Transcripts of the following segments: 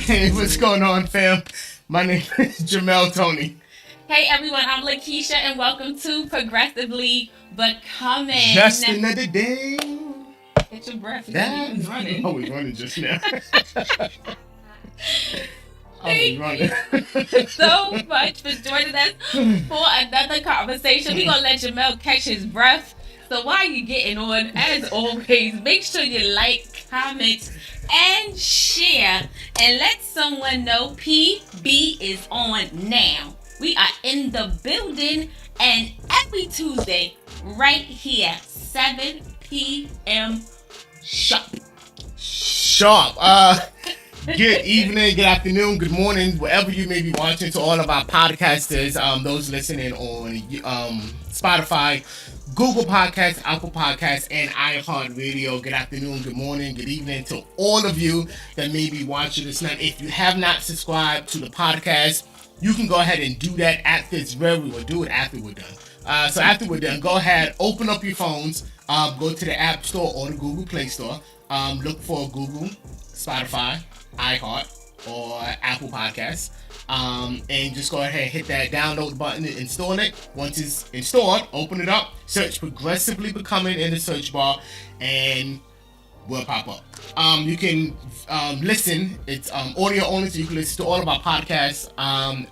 Hey, what's going on, fam? My name is Jamel Tony. Hey everyone, I'm Lakeisha and welcome to Progressively Becoming. Just another day. Get your breath. That You was running. I was running just now. I was running. So much for joining us for another conversation. We're gonna let Jamel catch his breath. So while you're getting on, as always, make sure you like, comment, and share, and let someone know PB is on now. We are in the building, and every Tuesday, right here, 7 p.m. sharp. Good evening, good afternoon, good morning, wherever you may be watching. To all of our podcasters, those listening on Spotify, Google Podcasts, Apple Podcasts, and iHeartRadio. Good afternoon, good morning, good evening to all of you that may be watching this now. If you have not subscribed to the podcast, you can go ahead and do that at this very. We'll do it after we're done. So after we're done, go ahead, open up your phones, go to the App Store or the Google Play Store. Look for Google, Spotify, iHeart, or Apple Podcasts. And just go ahead and hit that download button and install it. Once it's installed, open it up, search Progressively Becoming in the search bar, and will pop up. You can listen. It's audio only, so you can listen to all of our podcasts,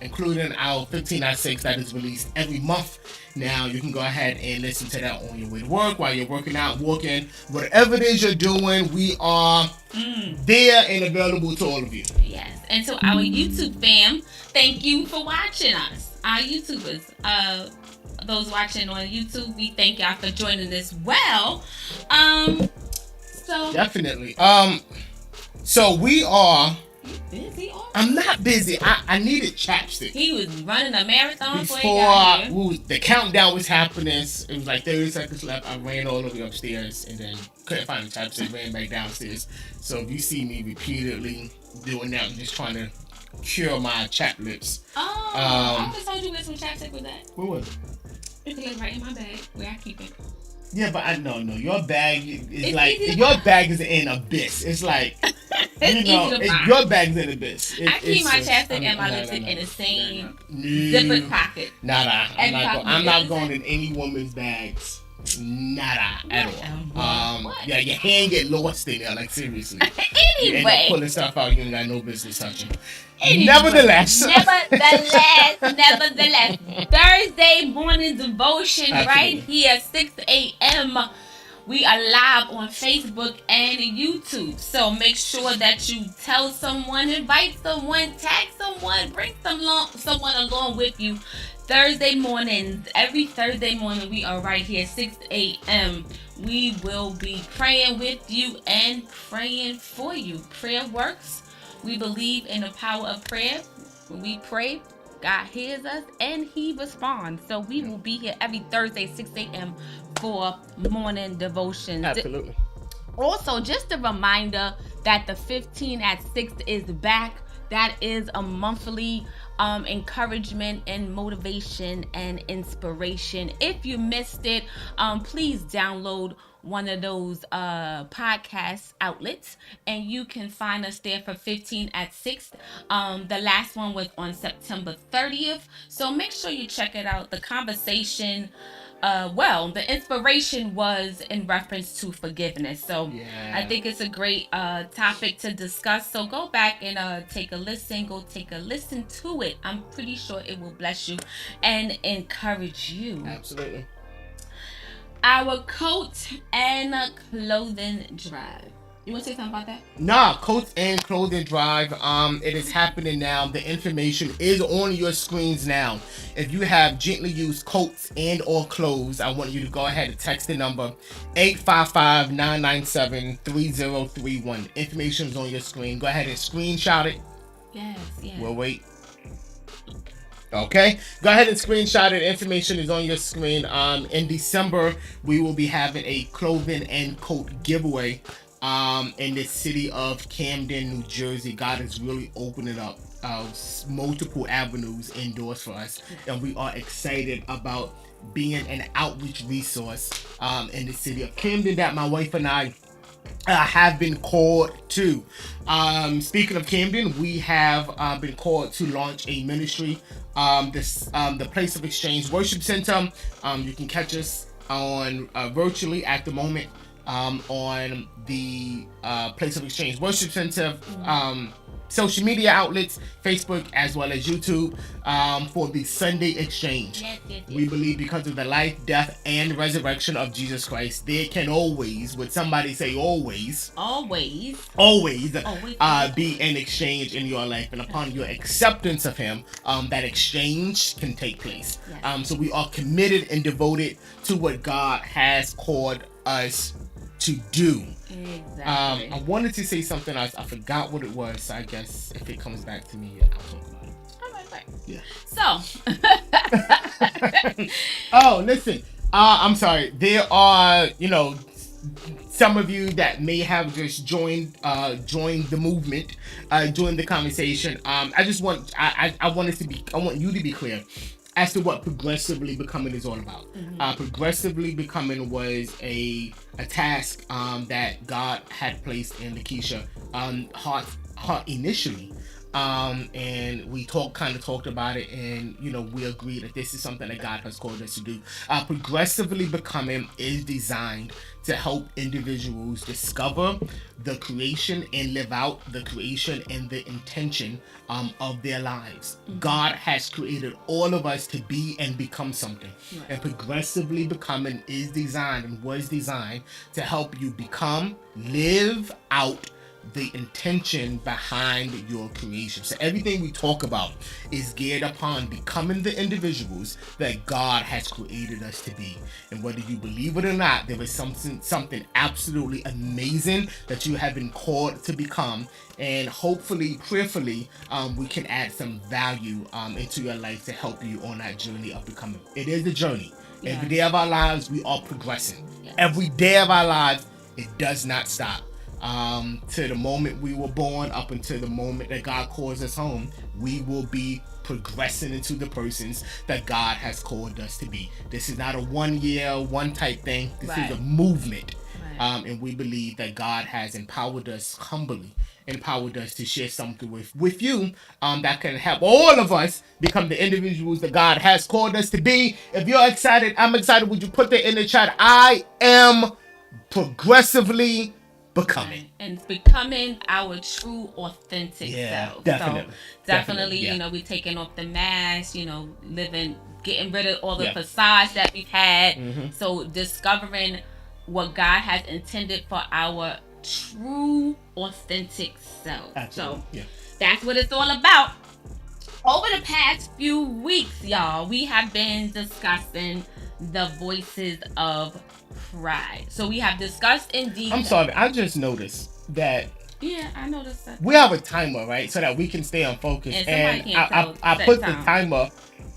including our 15.6 that is released every month. Now you can go ahead and listen to that on your way to work, while you're working out, walking, whatever it is you're doing. We are there and available to all of you. Yes, and to our YouTube fam, thank you for watching us. Our YouTubers, those watching on YouTube, we thank y'all for joining as well. So definitely. So we are. Busy? I'm not busy. I needed chapstick. He was running a marathon before he got here. The countdown was happening. It was like 30 seconds left. I ran all the way upstairs and then couldn't find the chapstick. Ran back downstairs. So if you see me repeatedly doing that, I'm just trying to cure my chapped lips. Oh, I just told you with some chapstick with that. Where was it? It's like right in my bag where I keep it. Yeah, but I know your bag is like your bag is in abyss. It's like your bag's in abyss. I keep my chapstick and my lipstick in the same zipper pocket. I'm not going in any woman's bags. Nada at all. Yeah, your hand get lost in there. Like seriously. Anyway, you end up pulling stuff out you ain't got no business touching. Anyway, Nevertheless, Thursday morning devotion. Absolutely. Right here, 6 a.m. We are live on Facebook and YouTube. So make sure that you tell someone, invite someone, tag someone, bring someone along with you. Thursday mornings, every Thursday morning, we are right here, 6 a.m. We will be praying with you and praying for you. Prayer works. We believe in the power of prayer. When we pray, God hears us and He responds. So we will be here every Thursday, 6 a.m. for morning devotion. Absolutely. Also, just a reminder that the 15 at 6 is back. That is a monthly encouragement and motivation and inspiration. If you missed it, please download one of those podcast outlets, and you can find us there for 15 at 6. The last one was on September 30th, so make sure you check it out. The conversation, the inspiration was in reference to forgiveness. So I think it's a great topic to discuss. So go back and take a listen. Go take a listen to it. I'm pretty sure it will bless you and encourage you. Absolutely. Our coat and clothing drive. You want to say something about that? Nah, coat and clothing drive. It is happening now. The information is on your screens now. If you have gently used coats and or clothes, I want you to go ahead and text the number 855-997-3031. Information is on your screen. Go ahead and screenshot it. Yes. We'll wait. Okay, go ahead and screenshot it. Information is on your screen. In December, we will be having a clothing and coat giveaway in the city of Camden, New Jersey. God is really opening up multiple avenues indoors for us, and we are excited about being an outreach resource in the city of Camden that my wife and I have been called to. Speaking of Camden, we have been called to launch a ministry. The Place of Exchange Worship Center. You can catch us on virtually at the moment on the Place of Exchange Worship Center social media outlets, Facebook as well as YouTube, for the Sunday Exchange. Yes. We believe because of the life, death, and resurrection of Jesus Christ, there can always, would somebody say always be an exchange in your life, and upon your acceptance of Him, that exchange can take place. Yes. So we are committed and devoted to what God has called us to do. Exactly. I wanted to say something else. I forgot what it was. So I guess if it comes back to me, I'll talk about it. All right. Yeah. So. Oh, listen. I'm sorry. There are, some of you that may have just joined the movement, joined the conversation. I want you to be clear as to what progressively becoming is all about. Progressively becoming was a task that God had placed in Lakeisha heart initially. And we talked about it, and we agreed that this is something that God has called us to do. Progressively becoming is designed to help individuals discover the creation and live out the creation and the intention of their lives. God has created all of us to be and become something. And progressively becoming is designed and was designed to help you become, live out the intention behind your creation. So everything we talk about is geared upon becoming the individuals that God has created us to be. And whether you believe it or not, there is something absolutely amazing that you have been called to become. And hopefully, prayerfully, we can add some value into your life to help you on that journey of becoming. It is a journey. Yeah. Every day of our lives, we are progressing. Yeah. Every day of our lives, it does not stop. To the moment we were born up until the moment that God calls us home, we will be progressing into the persons that God has called us to be. This is not a 1 year, one type thing. This is a movement. And we believe that God has empowered us humbly, empowered us to share something with you that can help all of us become the individuals that God has called us to be. If you're excited, I'm excited. Would you put that in the chat? I am progressively becoming. And becoming our true authentic self. Definitely. So definitely. We're taking off the mask, living, getting rid of all the facades that we've had. So discovering what God has intended for our true authentic self. Absolutely. So that's what it's all about. Over the past few weeks, y'all, we have been discussing the voices of pride. So we have discussed in detail. I'm sorry, I just noticed that. Yeah, I noticed that. We have a timer, right, so that we can stay on focus. And I put the timer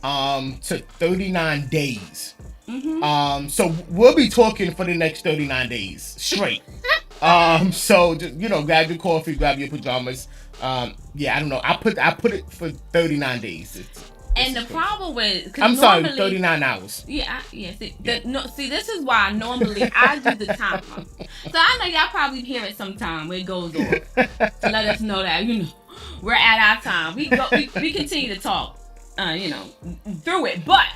to 39 days. So we'll be talking for the next 39 days straight. So just, grab your coffee, grab your pajamas. I don't know. I put it for 39 days. And the problem with... I'm sorry, 39 hours. Yeah, See, this is why normally I do the timer. So I know y'all probably hear it sometime when it goes off to let us know that, we're at our time. We continue to talk, through it. But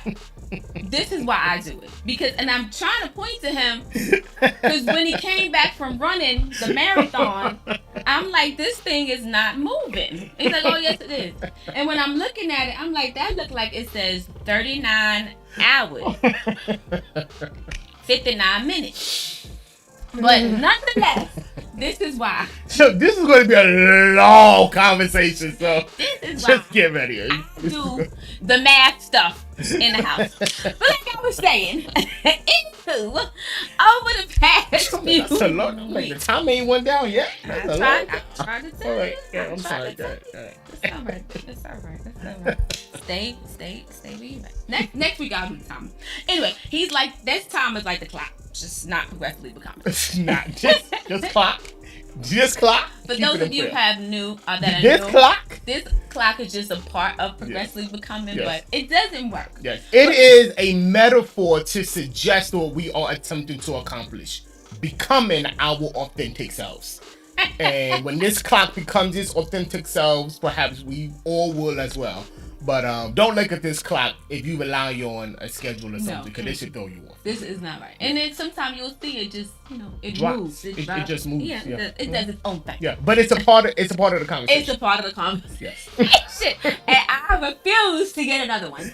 this is why I do it. And I'm trying to point to him, because when he came back from running the marathon, I'm like, this thing is not moving. He's like, oh, yes, it is. And when I'm looking at it, I'm like, that looks like it says 39 hours, 59 minutes. But nonetheless, this is why. So this is going to be a long conversation. So this is just get ready. I do the math stuff in the house. But like I was saying, over the past few weeks, the time ain't went down yet. I tried to tell you. Right. Yeah, I'm sorry. It's all right. Stay where you at. Next week I'll do the time. Anyway, he's like, this time is like the clock. Just not progressively becoming. Not just clock. Just clock. For those of you who have new this clock is just a part of progressively becoming, but it doesn't work. Yes, it is a metaphor to suggest what we are attempting to accomplish: becoming our authentic selves. And when this clock becomes its authentic selves, perhaps we all will as well. But don't look at this clock if you rely on a schedule or something, because it should throw you off. This is not right. And then sometimes you'll see it just, it drops. moves. It just moves. Yeah, it does its own thing. Yeah, but it's a part of the conversation. It's a part of the conversation. Yes. Shit. And I refuse to get another one.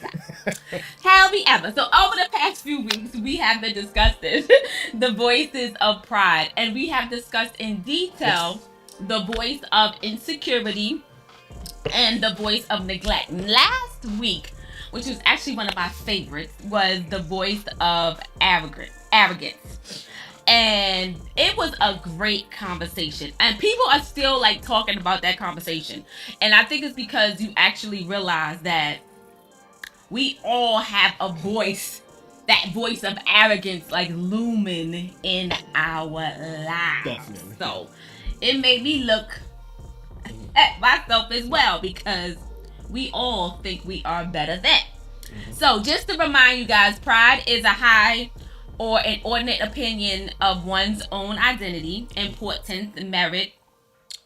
However, so over the past few weeks, we have been discussing the voices of pride. And we have discussed in detail the voice of insecurity and the voice of neglect. Last week, which was actually one of my favorites, was the voice of arrogance. And it was a great conversation. And people are still talking about that conversation. And I think it's because you actually realize that we all have a voice, that voice of arrogance looming in our lives. Definitely. So it made me look at myself as well, because we all think we are better than. So just to remind you guys, pride is a high or inordinate opinion of one's own identity, importance, merit,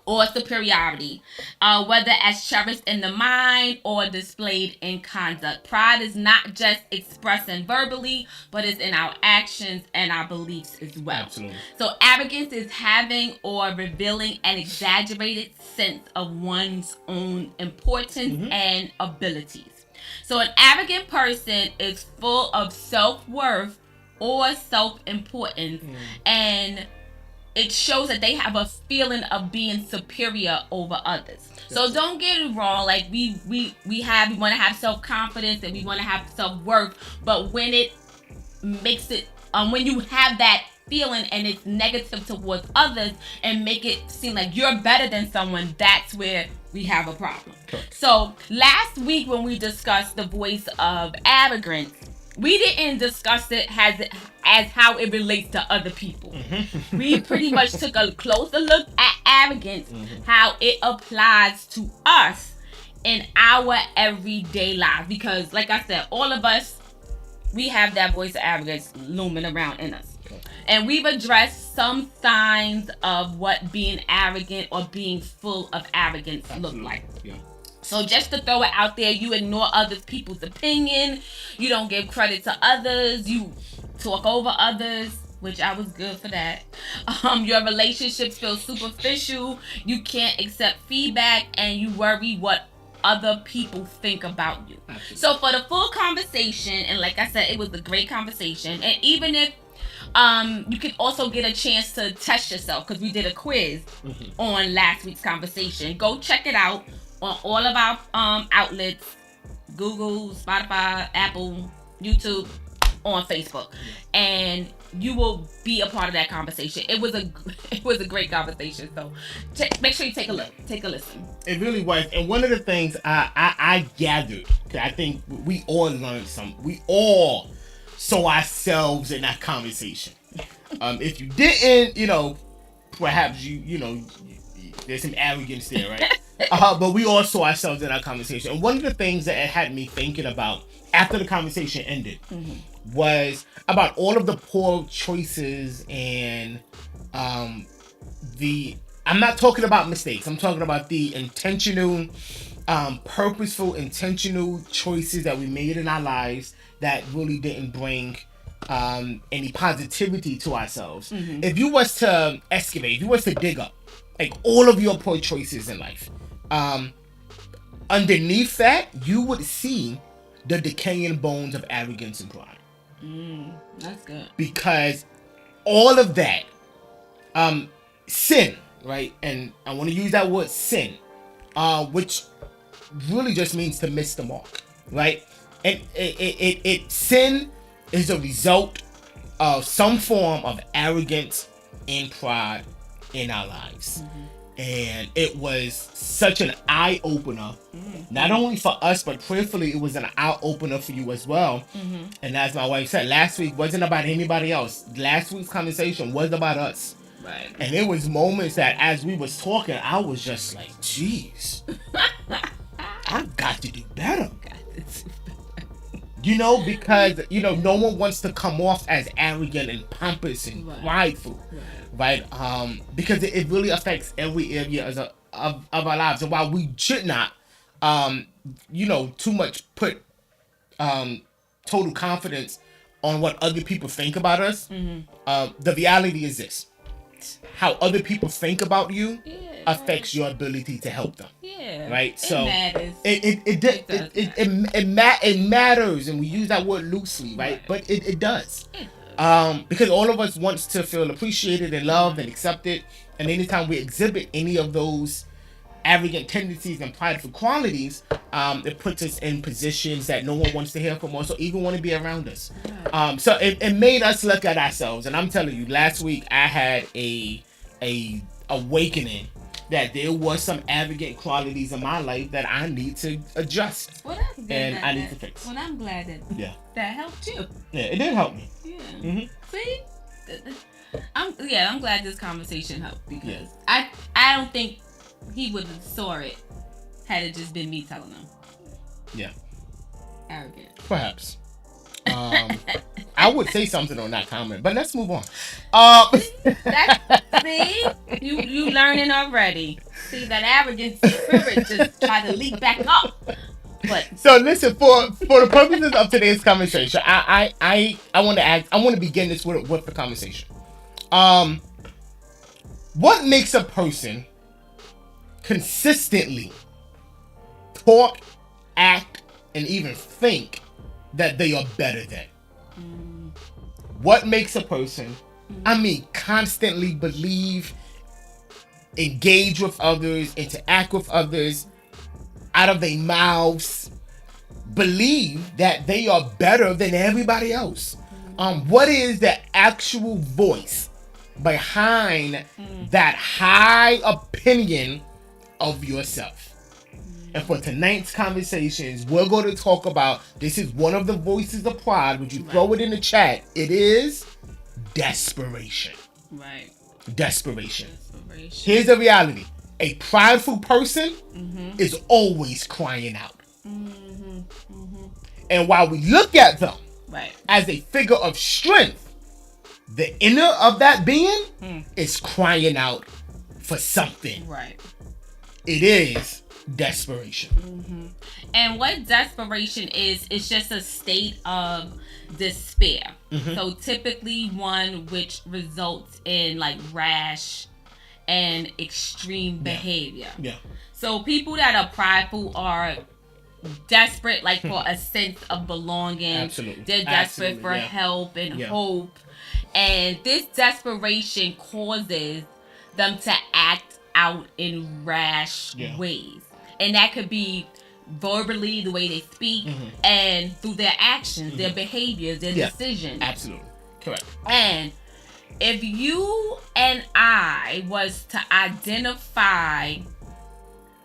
or superiority, whether as cherished in the mind or displayed in conduct. Pride is not just expressing verbally, but it's in our actions and our beliefs as well. Absolutely. So arrogance is having or revealing an exaggerated sense of one's own importance and abilities. So an arrogant person is full of self-worth or self-importance, and it shows that they have a feeling of being superior over others. So don't get it wrong. We want to have self-confidence and we want to have self-worth, but when it makes it, when you have that feeling and it's negative towards others and make it seem like you're better than someone, that's where we have a problem. So last week when we discussed the voice of arrogance, we didn't discuss it as how it relates to other people. We pretty much took a closer look at arrogance, how it applies to us in our everyday life. Because like I said, all of us, we have that voice of arrogance looming around in us. And we've addressed some signs of what being arrogant or being full of arrogance look like. Yeah. So just to throw it out there, you ignore other people's opinion. You don't give credit to others. You talk over others, which I was good for that. Your relationships feel superficial. You can't accept feedback, and you worry what other people think about you. Absolutely. So for the full conversation, and like I said, it was a great conversation. And even if you can also get a chance to test yourself, because we did a quiz on last week's conversation. Go check it out on all of our outlets: Google, Spotify, Apple, YouTube, on Facebook, and you will be a part of that conversation. It was a great conversation. So make sure you take a listen. It really was. And one of the things I gathered, because I think we all learned something. We all saw ourselves in that conversation. If you didn't, perhaps you there's some arrogance there, right? But we all saw ourselves in our conversation. And one of the things that it had me thinking about after the conversation ended was about all of the poor choices and the. I'm not talking about mistakes. I'm talking about the intentional, purposeful, intentional choices that we made in our lives that really didn't bring any positivity to ourselves. If you was to excavate, if you was to dig up, like all of your poor choices in life, underneath that, you would see the decaying bones of arrogance and pride. That's good. Because all of that, sin, right? And I want to use that word sin, which really just means to miss the mark, right? And it sin is a result of some form of arrogance and pride in our lives. And it was such an eye-opener, not only for us, but prayerfully it was an eye-opener for you as well. And as my wife said, last week wasn't about anybody else. Last week's conversation was about us. Right. And it was moments that as we was talking, I was just like, geez, I've got to do better. You know, because, you know, no one wants to come off as arrogant and pompous and prideful. Right? Because it really affects every area of our lives. And while we should not, you know, too much put total confidence on what other people think about us, the reality is this. How other people think about you affects your ability to help them. Yeah. Right? So matters. It matters, and we use that word loosely, right? But it does. Because all of us wants to feel appreciated and loved and accepted, and anytime we exhibit any of those arrogant tendencies and prideful qualities, it puts us in positions that no one wants to hear from us or even want to be around us. So it made us look at ourselves, and I'm telling you, last week I had a awakening that there was some arrogant qualities in my life that I need to adjust. Well, that's good. And I need to fix. Well, I'm glad that that helped you. Yeah, it did help me. Yeah. See, I'm glad this conversation helped because I don't think he would have saw it had it just been me telling him. Yeah. Arrogant. Perhaps. I would say something on that comment, but let's move on. See, you learning already. See that arrogant spirit just try to leak back up. But so listen, for the purposes of today's conversation, I want to ask. I want to begin this with the conversation. What makes a person consistently talk, act, and even think that they are better than? What makes a person, constantly believe, engage with others, interact with others, out of their mouths, believe that they are better than everybody else? What is the actual voice behind that high opinion of yourself? And for tonight's conversations, we're going to talk about, this is one of the voices of pride. Would you throw it in the chat? It is desperation. Right. Desperation. Here's the reality. A prideful person is always crying out. And while we look at them as a figure of strength, the inner of that being is crying out for something. Right. It is desperation. And what desperation is, it's just a state of despair. So typically one which results in like rash and extreme behavior. So people that are prideful are desperate, like for a sense of belonging. Absolutely. They're desperate for help and hope. And this desperation causes them to act out in rash ways. And that could be verbally, the way they speak, and through their actions, their behaviors, their decisions. Absolutely. Correct. And if you and I was to identify,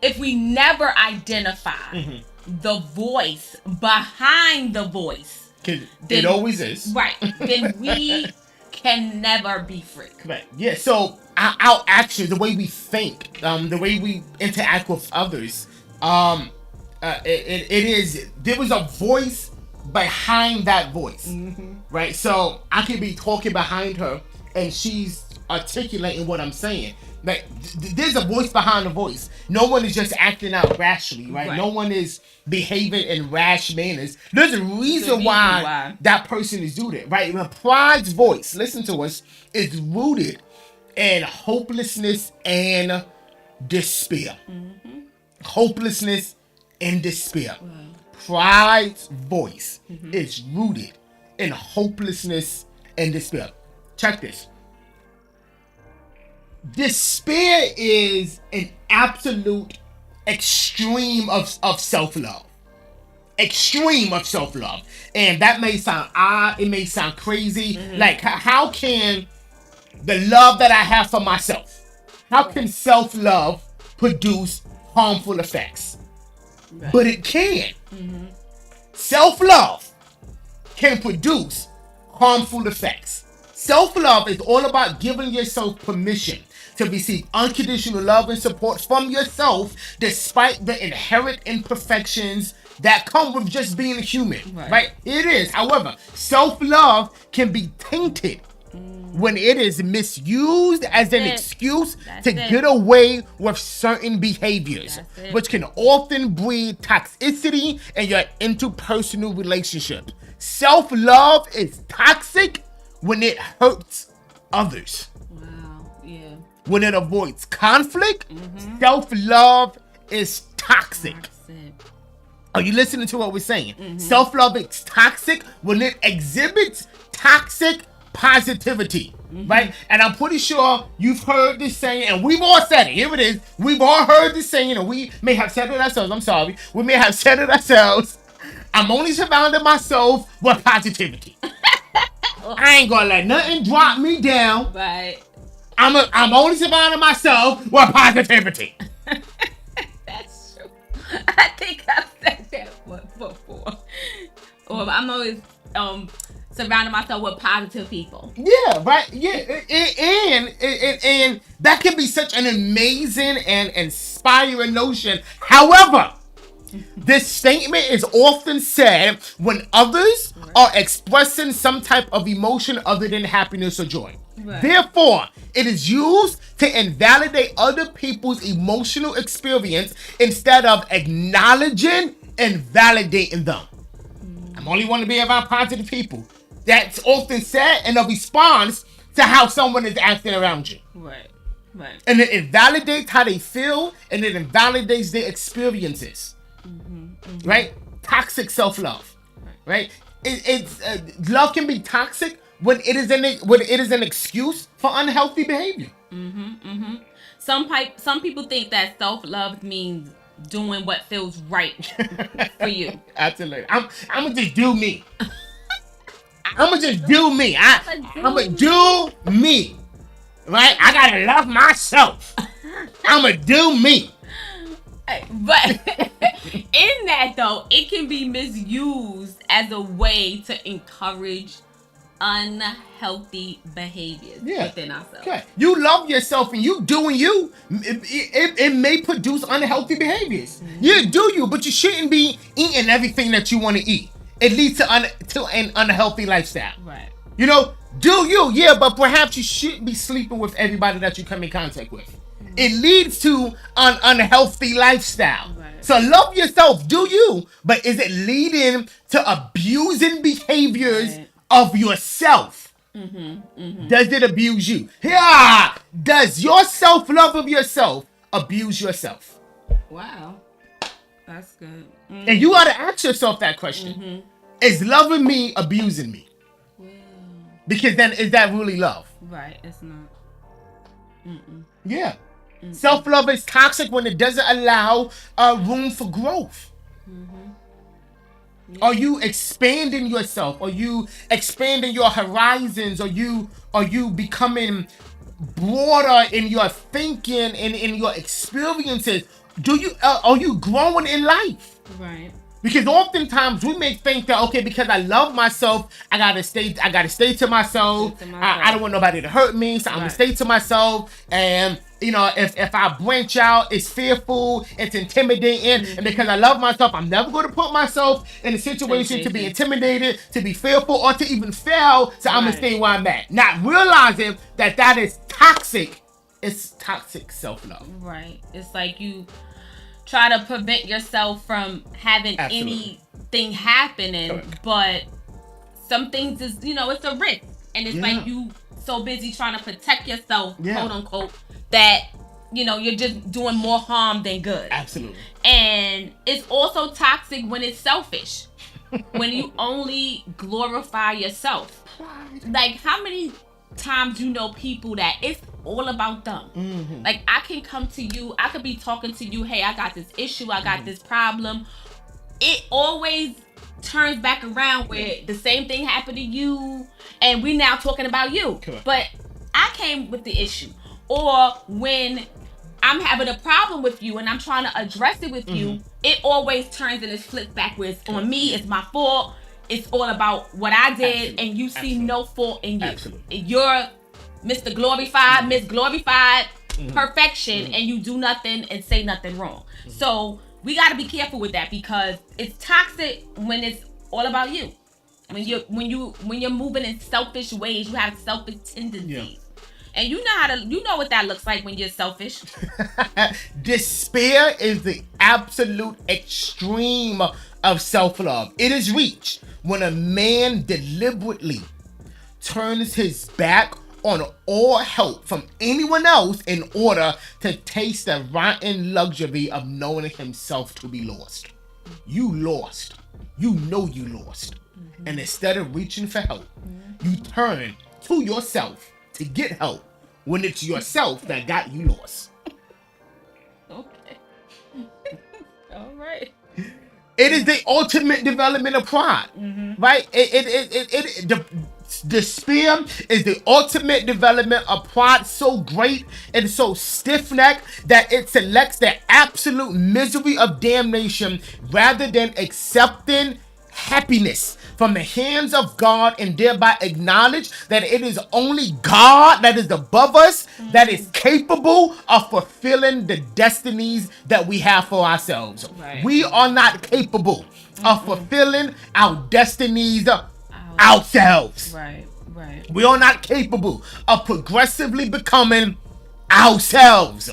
if we never identify the voice behind the voice, then, it always is. Right. Then we can never be free. Correct. Yeah. So our actions, the way we think, the way we interact with others. It is, there was a voice behind that voice, right? So I could be talking behind her and she's articulating what I'm saying. Like there's a voice behind the voice. No one is just acting out rashly, right? No one is behaving in rash manners. There's a reason why that person is doing it, right? Pride's voice, listen to us, is rooted in hopelessness and despair. Hopelessness and despair. Pride's voice is rooted in hopelessness and despair. Check this. Despair is an absolute extreme of self-love. Extreme of self-love. And that may sound odd, it may sound crazy. Like, how can the love that I have for myself, how can self-love produce harmful effects? But it can. Self-love can produce harmful effects. Self-love is all about giving yourself permission to receive unconditional love and support from yourself despite the inherent imperfections that come with just being a human, right? It is. However, self-love can be tainted when it is misused as an excuse to get away with certain behaviors, which can often breed toxicity in your interpersonal relationship. Self-love is toxic when it hurts others. When it avoids conflict, self-love is toxic. Are you listening to what we're saying? Self-love is toxic when it exhibits toxic positivity, right? And I'm pretty sure you've heard this saying, and we've all said it. Here it is. We've all heard this saying, and we may have said it ourselves. I'm sorry. We may have said it ourselves. I'm only surrounding myself with positivity. I ain't gonna let nothing drop me down. Right. I'm only surrounding myself with positivity. That's true. I think I've said that before. Or I'm always surrounding myself with positive people. Yeah, right. Yeah, and that can be such an amazing and inspiring notion. However, this statement is often said when others are expressing some type of emotion other than happiness or joy. Therefore, it is used to invalidate other people's emotional experience instead of acknowledging and validating them. I'm only want to be around positive people. That's often said in a response to how someone is acting around you. Right. And it validates how they feel, and it invalidates their experiences. Right? Toxic self-love. Right? It's love can be toxic when it is an excuse for unhealthy behavior. Some people think that self-love means doing what feels right for you. Absolutely. I'm gonna just do me. I'm gonna just do me. I'm gonna do me. Right? I gotta love myself. I'm gonna do me. But in that though, it can be misused as a way to encourage unhealthy behaviors within ourselves. Okay. You love yourself and you doing you. It may produce unhealthy behaviors. You do you, but you shouldn't be eating everything that you want to eat. It leads to an unhealthy lifestyle. Right. You know, do you, yeah, but perhaps you shouldn't be sleeping with everybody that you come in contact with. It leads to an unhealthy lifestyle. Right. So love yourself, do you, but is it leading to abusing behaviors of yourself? Does it abuse you? Yeah. Does your self-love of yourself abuse yourself? Wow. That's good. And you ought to ask yourself that question. Is loving me abusing me? Because then is that really love? Right, it's not. Yeah. Self-love is toxic when it doesn't allow room for growth. Are you expanding yourself? Are you expanding your horizons? Are you becoming broader in your thinking and in your experiences? Are you growing in life? Right. Because oftentimes we may think that, okay, because I love myself, I gotta stay to myself. I don't want nobody to hurt me, so I'm gonna stay to myself. And if I branch out, it's fearful, it's intimidating, and because I love myself, I'm never gonna put myself in a situation to be intimidated, to be fearful, or to even fail. So I'm gonna stay where I'm at, not realizing that is toxic. It's toxic self-love. Right. It's like you try to prevent yourself from having anything happening. Correct. But some things is, it's a risk. And it's like you so busy trying to protect yourself, quote unquote, that, you're just doing more harm than good. Absolutely. And it's also toxic when it's selfish. When you only glorify yourself. Like, how many times people that it's all about them? Mm-hmm. Like, I can come to you, I could be talking to you, hey, I got this issue, I got this problem. It always turns back around where the same thing happened to you, and we now talking about you. Correct. But I came with the issue. Or when I'm having a problem with you and I'm trying to address it with you, it always turns and it flips backwards on me. It's my fault. It's all about what I did, and you see no fault in you. Absolutely. You're Mr. Glorified, Miss Glorified, perfection, and you do nothing and say nothing wrong. So we got to be careful with that, because it's toxic when it's all about you. When you're moving in selfish ways, you have selfish tendencies. Yeah. And you know what that looks like when you're selfish. Despair is the absolute extreme of self-love. It is reached when a man deliberately turns his back on all help from anyone else in order to taste the rotten luxury of knowing himself to be lost. You lost. You know you lost. Mm-hmm. And instead of reaching for help, you turn to yourself to get help when it's yourself that got you lost. Okay. All right. It is the ultimate development of pride, right? Despair is the ultimate development of pride, so great and so stiff-necked that it selects the absolute misery of damnation rather than accepting happiness from the hands of God, and thereby acknowledge that it is only God that is above us, that is capable of fulfilling the destinies that we have for ourselves. Right. We are not capable of fulfilling our destinies ourselves. Right. We are not capable of progressively becoming ourselves.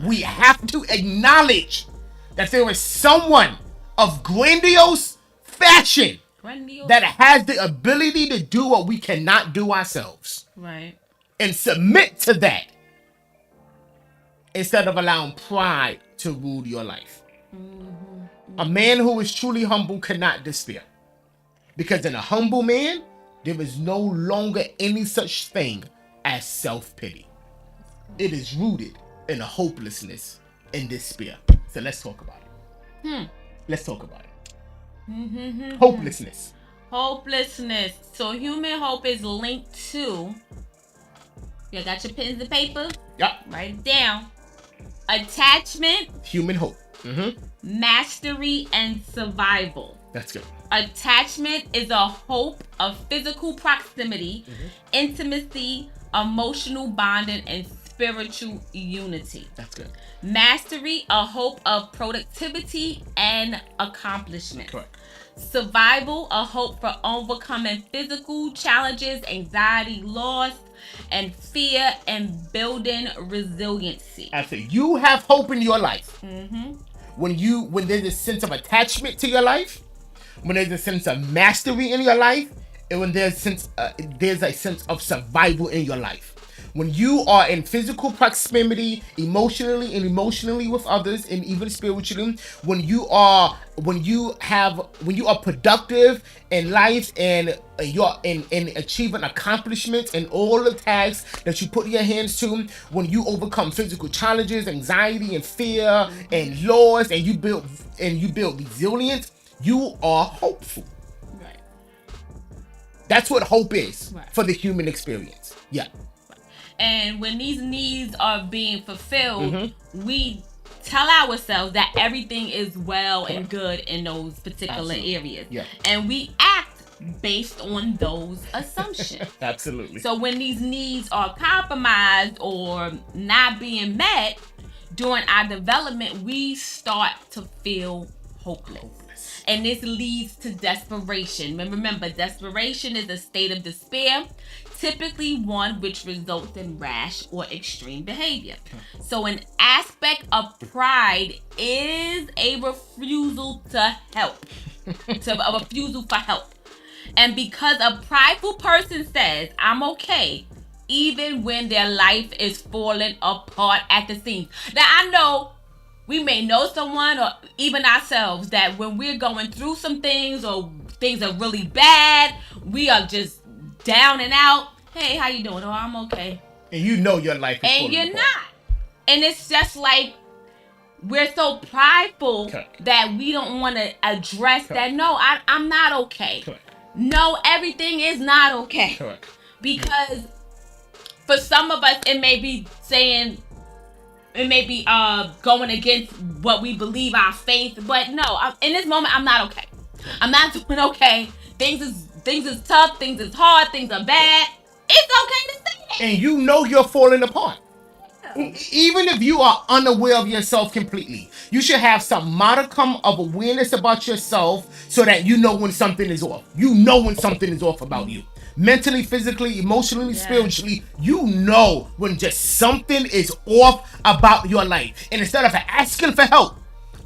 We have to acknowledge that there is someone of grandiose fashion that has the ability to do what we cannot do ourselves. Right. And submit to that instead of allowing pride to rule your life. A man who is truly humble cannot despair. Because in a humble man, there is no longer any such thing as self-pity. It is rooted in a hopelessness and despair. So let's talk about it. Let's talk about it. Hopelessness. So human hope is linked to, you got your pens and paper? Yep. Write it down. Attachment. Human hope. Mastery and survival. That's good. Attachment is a hope of physical proximity, intimacy, emotional bonding, and spiritual unity. That's good. Mastery, a hope of productivity and accomplishment. Correct. Survival, a hope for overcoming physical challenges, anxiety, loss, and fear, and building resiliency. Absolutely. You have hope in your life. When there's a sense of attachment to your life, when there's a sense of mastery in your life, and when there's a sense of survival in your life. When you are in physical proximity, emotionally with others, and even spiritually, when you are productive in life, and you're in achieving accomplishments and all the tasks that you put your hands to, when you overcome physical challenges, anxiety and fear and loss, and you build resilience, you are hopeful. Right. That's what hope is for the human experience. Yeah. And when these needs are being fulfilled, we tell ourselves that everything is well and good in those particular areas. Yeah. And we act based on those assumptions. Absolutely. So when these needs are compromised or not being met during our development, we start to feel hopeless. And this leads to desperation. And remember, desperation is a state of despair, typically one which results in rash or extreme behavior. So an aspect of pride is a refusal to help, a refusal for help. And because a prideful person says, I'm okay, even when their life is falling apart at the seams. Now, I know we may know someone or even ourselves that when we're going through some things or things are really bad, we are just down and out. Hey, how you doing? Oh, I'm okay. And you know your life is and you're apart. Not. And it's just like we're so prideful that we don't want to address that. No, I'm not okay. No, everything is not okay. Correct. Because for some of us, it may be saying, it may be going against what we believe, our faith. But no, in this moment, I'm not okay. I'm not doing okay. Things is tough. Things is hard. Things are bad. It's okay to say that. And you know you're falling apart. Even if you are unaware of yourself completely, you should have some modicum of awareness about yourself so that you know when something is off. You know when something is off about you. Mentally, physically, emotionally, spiritually, you know when just something is off about your life. And instead of asking for help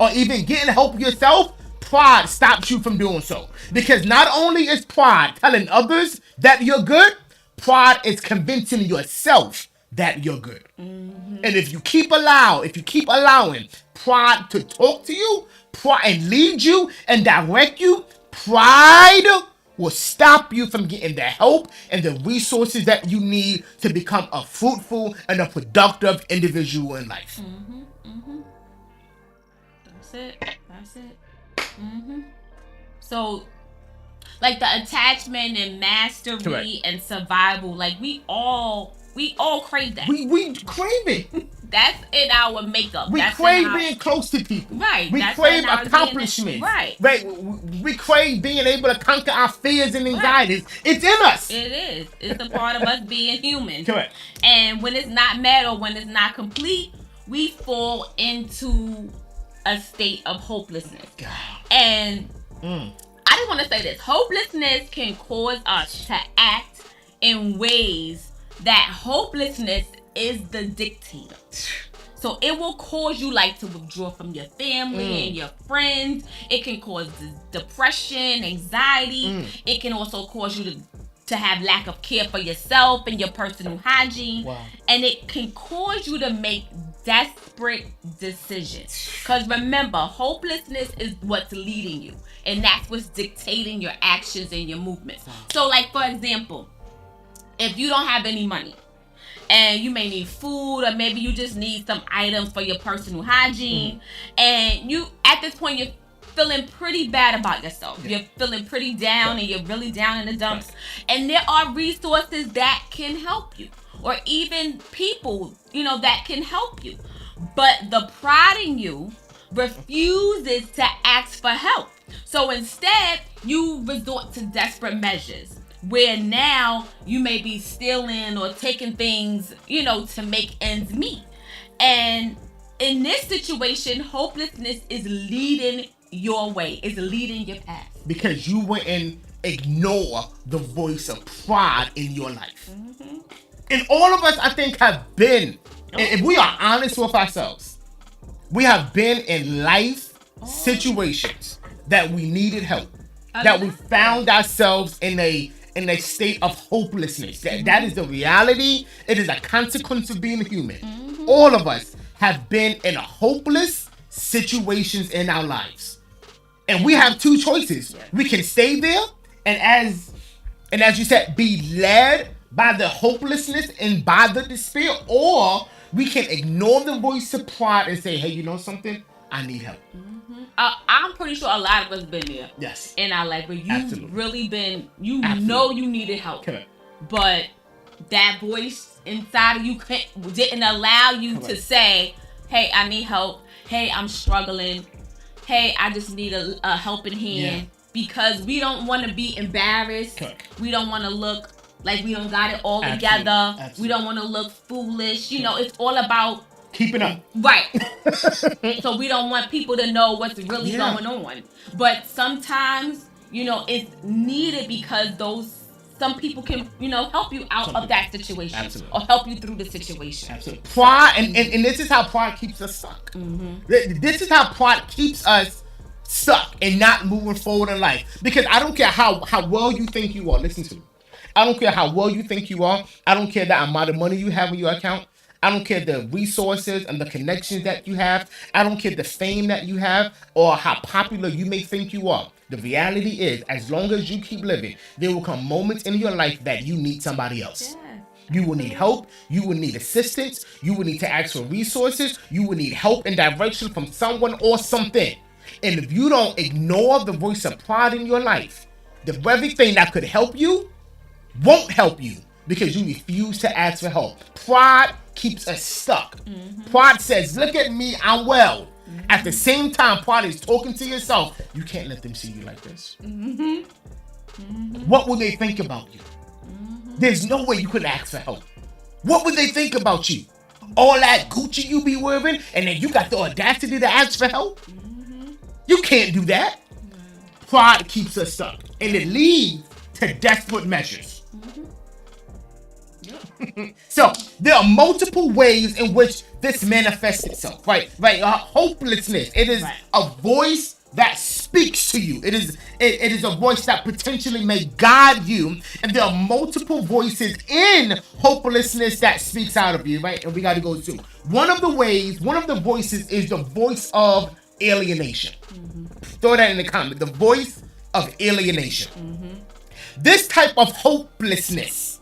or even getting help yourself, pride stops you from doing so. Because not only is pride telling others that you're good, pride is convincing yourself that you're good. And if you keep allowing pride to talk to you, pride and lead you and direct you, pride will stop you from getting the help and the resources that you need to become a fruitful and a productive individual in life. That's it. So, like the attachment and mastery and survival, like we all crave that. We crave it. That's in our makeup. We crave being close to people. Right. We crave accomplishments. Right. We crave being able to conquer our fears and anxieties. Right. It's in us. It is. It's a part of us being human. Correct. And when it's not met or when it's not complete, we fall into a state of hopelessness. God. And I just want to say this. Hopelessness can cause us to act in ways that hopelessness is the dictator. So it will cause you like to withdraw from your family and your friends. It can cause depression, anxiety. It can also cause you to have lack of care for yourself and your personal hygiene. Wow. And it can cause you to make desperate decisions. Because remember, hopelessness is what's leading you. And that's what's dictating your actions and your movements. So like, for example, if you don't have any money, and you may need food, or maybe you just need some items for your personal hygiene, and you, at this point, you're feeling pretty bad about yourself. You're feeling pretty down, and you're really down in the dumps. And there are resources that can help you, or even people, that can help you. But the pride in you refuses to ask for help. So instead, you resort to desperate measures, where now you may be stealing or taking things, to make ends meet. And in this situation, hopelessness is leading your way, is leading your path. Because you wouldn't ignore the voice of pride in your life. And all of us, I think, have been, if we are honest with ourselves, we have been in life situations that we needed help, that we found ourselves in a state of hopelessness. That is the reality. It is a consequence of being human. All of us have been in hopeless situations in our lives. And we have two choices. We can stay there and as you said, be led by the hopelessness and by the despair, or we can ignore the voice of pride and say, hey, you know something? I need help. I'm pretty sure a lot of us been there. Yes. In our life, where you've really been, Absolutely. know you needed help. Correct. But that voice inside of you didn't allow you to say, hey, I need help. hey, I'm struggling. Hey, I just need a helping hand. Because we don't want to be embarrassed. Correct. We don't want to look like we don't got it all together. Absolutely. We don't want to look foolish. You know, it's all about keeping up. Right. So we don't want people to know what's really going on. But sometimes, you know, it's needed because some people can, you know, help you out of that situation. Absolutely. Or help you through the situation. Absolutely. Pride, and this is how pride keeps us stuck. Mm-hmm. This is how pride keeps us stuck and not moving forward in life. Because I don't care how well you think you are. Listen to me. I don't care how well you think you are. I don't care the amount of money you have in your account. I don't care the resources and the connections that you have. I don't care the fame that you have or how popular you may think you are. The reality is, as long as you keep living, there will come moments in your life that you need somebody else. Yeah. You will need help. You will need assistance. You will need to ask for resources. You will need help and direction from someone or something. And if you don't ignore the voice of pride in your life, the very thing that could help you won't help you because you refuse to ask for help. Pride keeps us stuck. Mm-hmm. Pride says, look at me, I'm well. Mm-hmm. At the same time, pride is talking to yourself. You can't let them see you like this. Mm-hmm. Mm-hmm. What will they think about you? Mm-hmm. There's no way you could ask for help. What would they think about you? All that Gucci you be wearing, and then you got the audacity to ask for help? Mm-hmm. You can't do that. Mm-hmm. Pride keeps us stuck, and it leads to desperate measures. Mm-hmm. Yep. So there are multiple ways in which this manifests itself. Right. Hopelessness. It is a voice that speaks to you. It is a voice that potentially may guide you. And there are multiple voices in hopelessness that speaks out of you, right? And we got to go to one of the voices is the voice of alienation. Mm-hmm. Throw that in the comment. The voice of alienation. Mm-hmm. This type of hopelessness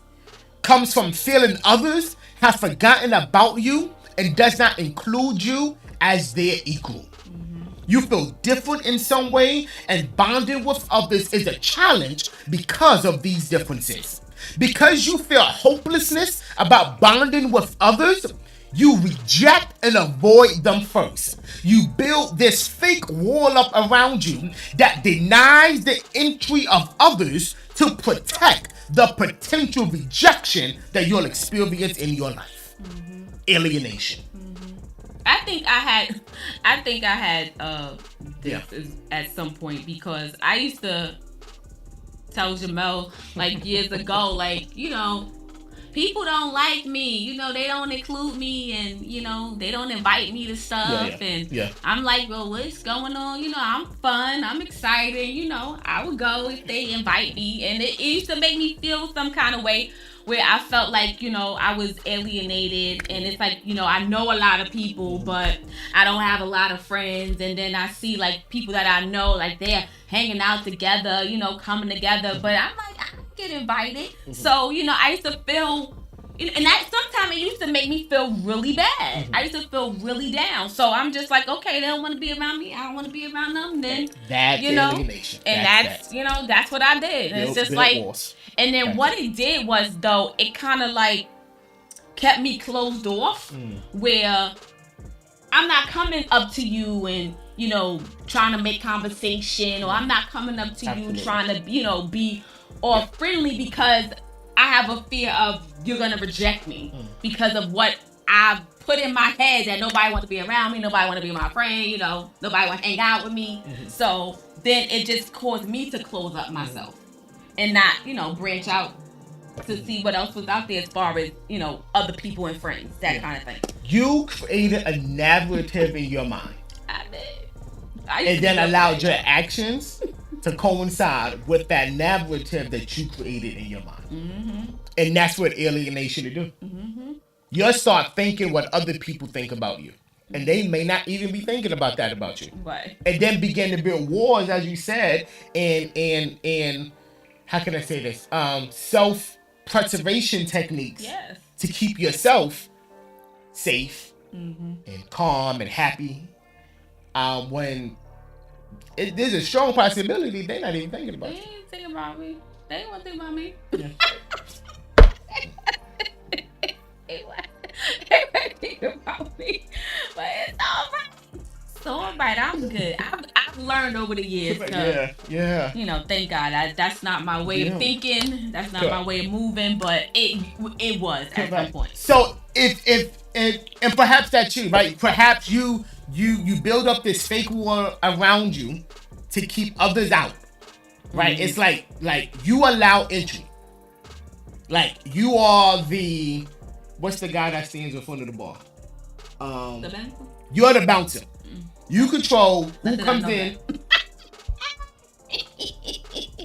comes from feeling others have forgotten about you and does not include you as their equal. You feel different in some way, and bonding with others is a challenge because of these differences. Because you feel hopelessness about bonding with others, you reject and avoid them first. You build this fake wall up around you that denies the entry of others to protect the potential rejection that you'll experience in your life. Mm-hmm. Alienation. I think I had this at some point because I used to tell Jamel like years ago, like, you know, people don't like me, you know, they don't include me, and you know, they don't invite me to stuff. And I'm like, well, what's going on? You know, I'm fun, I'm excited, you know, I would go if they invite me. And it used to make me feel some kind of way where I felt like, you know, I was alienated. And it's like, you know, I know a lot of people, but I don't have a lot of friends. And then I see like people that I know, like they're hanging out together, you know, coming together, but I'm like, I don't get invited. Mm-hmm. So, you know, I used to feel, and that sometimes it used to make me feel really bad. Mm-hmm. I used to feel really down. So I'm just like, okay, they don't want to be around me, I don't want to be around them. Then that's, you know, alienation. And that's you know, that's what I did. And it's just like, and then what it did was, though, it kind of like kept me closed off, where I'm not coming up to you and, you know, trying to make conversation, or I'm not coming up to you trying to, you know, be all friendly, because I have a fear of you're going to reject me because of what I've put in my head, that nobody wants to be around me, nobody want to be my friend, you know, nobody want to hang out with me. Mm-hmm. So then it just caused me to close up myself and not, you know, branch out to see what else was out there as far as, you know, other people and friends, that kind of thing. You created a narrative in your mind. I did. And then allowed your actions to coincide with that narrative that you created in your mind. Mm-hmm. And that's what alienation to do. Mm-hmm. You'll start thinking what other people think about you. And they may not even be thinking about that about you. Right. And then begin to build wars, as you said, and how can I say this? Self-preservation techniques to keep yourself safe and calm and happy. When there's a strong possibility they're not even thinking about you. They ain't thinking about me. They ain't want to think about me. Yeah. They weren't thinking about me. But it's all right. right. I'm good. I've learned over the years. Yeah. You know, thank God. That's not my way of thinking. That's not my way of moving. But it was at some point. So if and perhaps that's you, right? Perhaps you build up this fake wall around you to keep others out, right? It's like you allow entry. Like you are the what's the guy that stands in front of the bar? The bouncer? You're the bouncer. You control who comes in.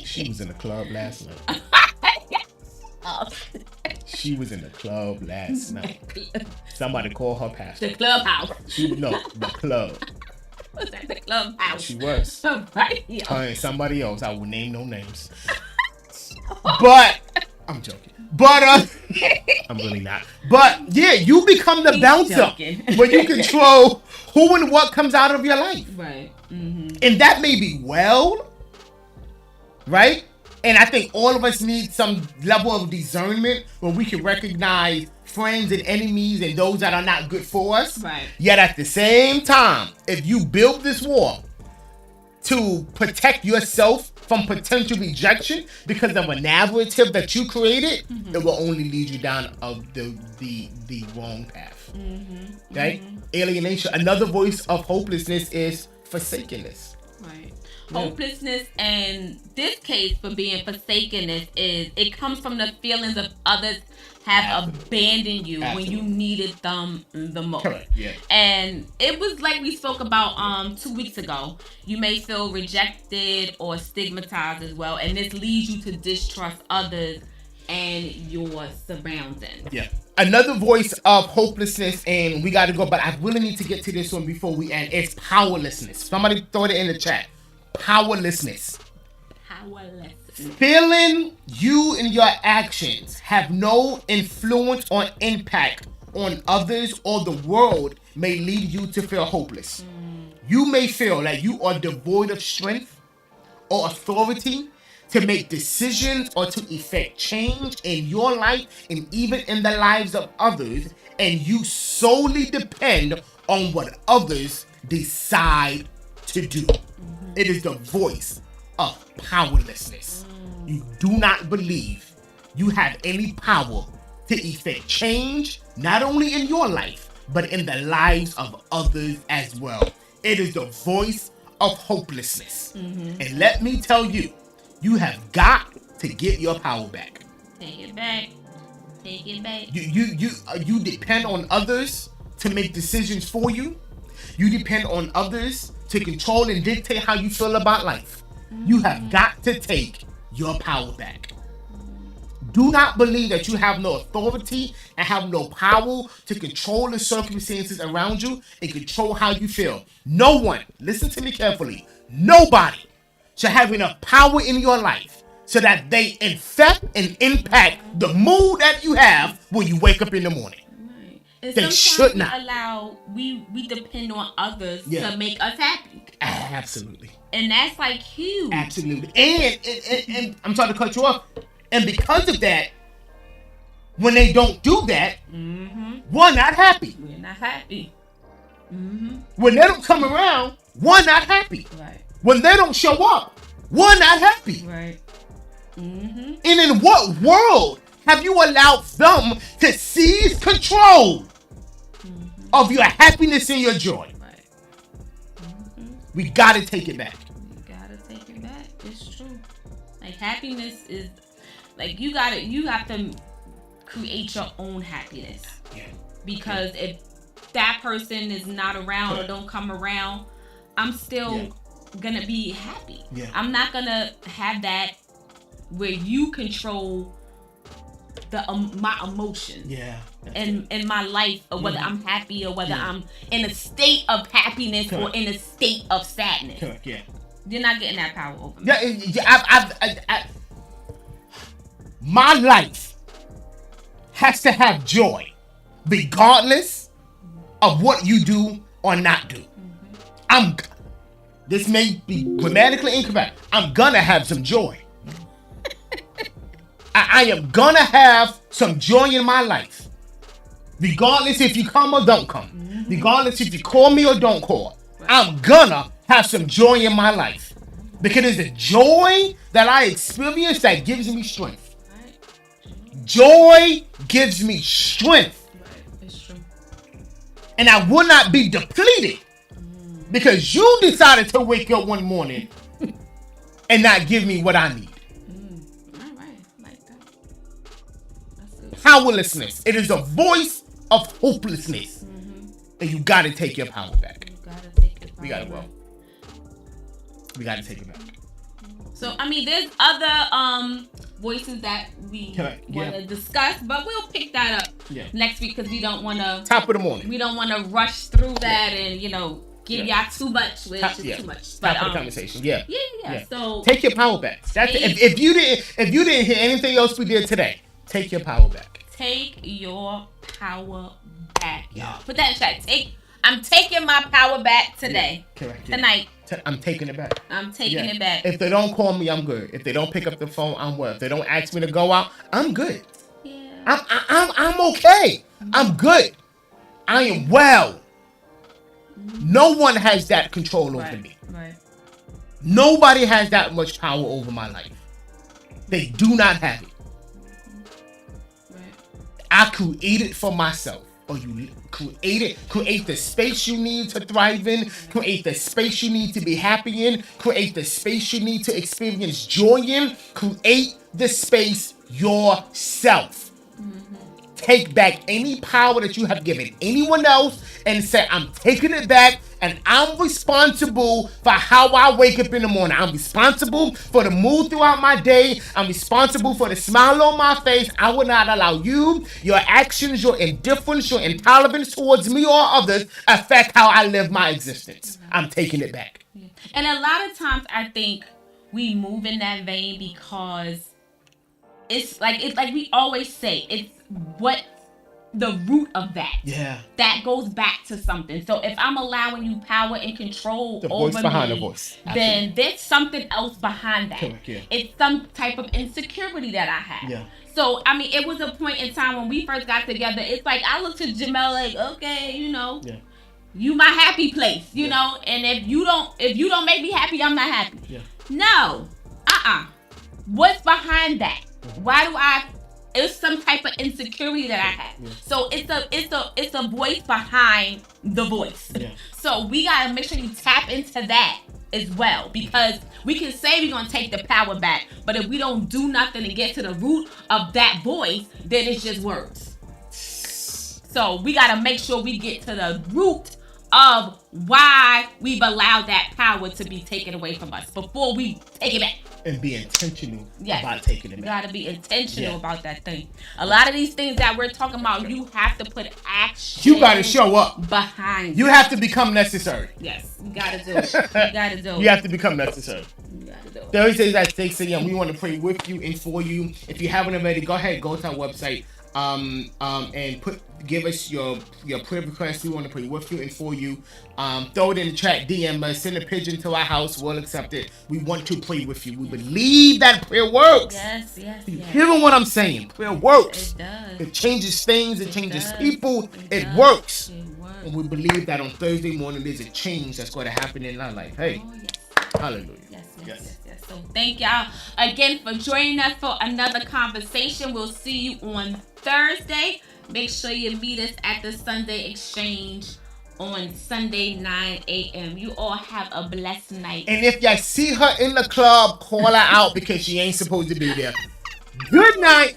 She was in the club last night. She was in the club last night. Somebody call her pastor. The clubhouse. The club. Was that the clubhouse? She was. Right. Her and somebody else. I will name no names. But I'm joking. But I'm really not. But yeah, you become the bouncer when you control who and what comes out of your life. Right. And that may be well, right? And I think all of us need some level of discernment where we can recognize friends and enemies and those that are not good for us. Right. Yet at the same time, if you build this wall to protect yourself from potential rejection because of a narrative that you created, it will only lead you down of the wrong path. Right? Alienation. Another voice of hopelessness is forsakenness. Right. Hopelessness, and this case for being forsakenness is it comes from the feelings of others have abandoned you when you needed them the most. Correct. Yeah. And it was like we spoke about 2 weeks ago. You may feel rejected or stigmatized as well, and this leads you to distrust others and your surroundings. Yeah. Another voice of hopelessness, and we got to go, but I really need to get to this one before we end. It's powerlessness. Somebody throw it in the chat. Powerlessness. Feeling you and your actions have no influence or impact on others or the world may lead you to feel hopeless. You may feel like you are devoid of strength or authority to make decisions or to effect change in your life and even in the lives of others, and you solely depend on what others decide to do. It is the voice of powerlessness. You do not believe you have any power to effect change, not only in your life, but in the lives of others as well. It is the voice of hopelessness. And let me tell you, you have got to get your power back. Take it back. Take it back. You depend on others to make decisions for you. You depend on others to control and dictate how you feel about life. You have got to take your power back. Do not believe that you have no authority and have no power to control the circumstances around you and control how you feel. No one, listen to me carefully, nobody should have enough power in your life so that they infect and impact the mood that you have when you wake up in the morning. And they should not. We depend on others to make us happy. Absolutely. And that's like huge. Absolutely. And I'm sorry to cut you off. And because of that, when they don't do that, we're not happy. We're not happy. When they don't come around, we're not happy. Right. When they don't show up, we're not happy. Right. And in what world have you allowed them to seize control of your happiness and your joy? Right. We gotta take it back. It's true. Like happiness is like you have to create your own happiness. Yeah. Because if that person is not around or don't come around, I'm still gonna be happy. Yeah. I'm not gonna have that where you control my emotions. Yeah. In my life, or whether I'm happy or whether I'm in a state of happiness or in a state of sadness. Correct. Yeah. You're not getting that power over me. Yeah. My life has to have joy, regardless of what you do or not do. This may be grammatically incorrect. I'm gonna have some joy. I am gonna have some joy in my life, regardless if you come or don't come, regardless if you call me or don't call. I'm gonna have some joy in my life. Because it's the joy that I experience that gives me strength. Joy gives me strength. It's true. And I will not be depleted because you decided to wake up one morning and not give me what I need. All right. Like that. That's good. Powerlessness. It is a voice of hopelessness. And you gotta take your power back. You gotta take your power We gotta back. go. We gotta take it back. So I mean, there's other voices that we want to discuss, but we'll pick that up next week because we don't want to. Top of the morning. We don't want to rush through that and give y'all too much, which is too much. Top of the conversation. Yeah. So take your power back. That's if you didn't hear anything else we did today, take your power back. Take your power back, y'all. Put that in chat. I'm taking my power back today. Correct. Tonight. I'm taking it back. I'm taking it back. If they don't call me, I'm good. If they don't pick up the phone, I'm well. If they don't ask me to go out, I'm good. Yeah. I'm okay. I'm good. I am well. No one has that control over me. Right. Nobody has that much power over my life. They do not have it. Right. I create it for myself. Or you create the space you need to thrive in, create the space you need to be happy in, create the space you need to experience joy in, create the space yourself. Take back any power that you have given anyone else and say, I'm taking it back and I'm responsible for how I wake up in the morning. I'm responsible for the mood throughout my day. I'm responsible for the smile on my face. I will not allow you, your actions, your indifference, your intolerance towards me or others affect how I live my existence. I'm taking it back. And a lot of times I think we move in that vein because it's like we always say, it's what the root of that. Yeah. That goes back to something. So if I'm allowing you power and control the over voice behind me, the voice. Then there's something else behind that. Correct, yeah. It's some type of insecurity that I have. Yeah. So I mean, it was a point in time when we first got together. It's like I looked at Jamel like, okay, you my happy place, you know. And if you don't make me happy, I'm not happy. Yeah. No. What's behind that? Why do it's some type of insecurity that I have. Yeah. So it's a voice behind the voice. Yeah. So we gotta make sure you tap into that as well, because we can say we're gonna take the power back, but if we don't do nothing to get to the root of that voice, then it's just words. So we gotta make sure we get to the root of why we've allowed that power to be taken away from us before we take it back. And be intentional about taking it back. You gotta be intentional about that thing. A lot of these things that we're talking about, you have to put action. You gotta show up behind. You have to become necessary. Yes, you gotta do it. You gotta do it. You have to become necessary. You gotta do it. Thursdays at 6 a.m. We want to pray with you and for you. If you haven't already, go ahead, go to our website. And give us your prayer requests. We want to pray with you and for you. Throw it in the chat, DM us, send a pigeon to our house. We'll accept it. We want to pray with you. We believe that prayer works. Yes. You hearing what I'm saying? Prayer works. It does. It changes things. It changes people. It does. Works. It works. And we believe that on Thursday morning there's a change that's going to happen in our life. Hey, hallelujah. Yes. So thank y'all again for joining us for another conversation. We'll see you on Thursday. Make sure you meet us at the Sunday Exchange on Sunday 9 a.m. You all have a blessed night. And if y'all see her in the club, call her out because she ain't supposed to be there. Good night.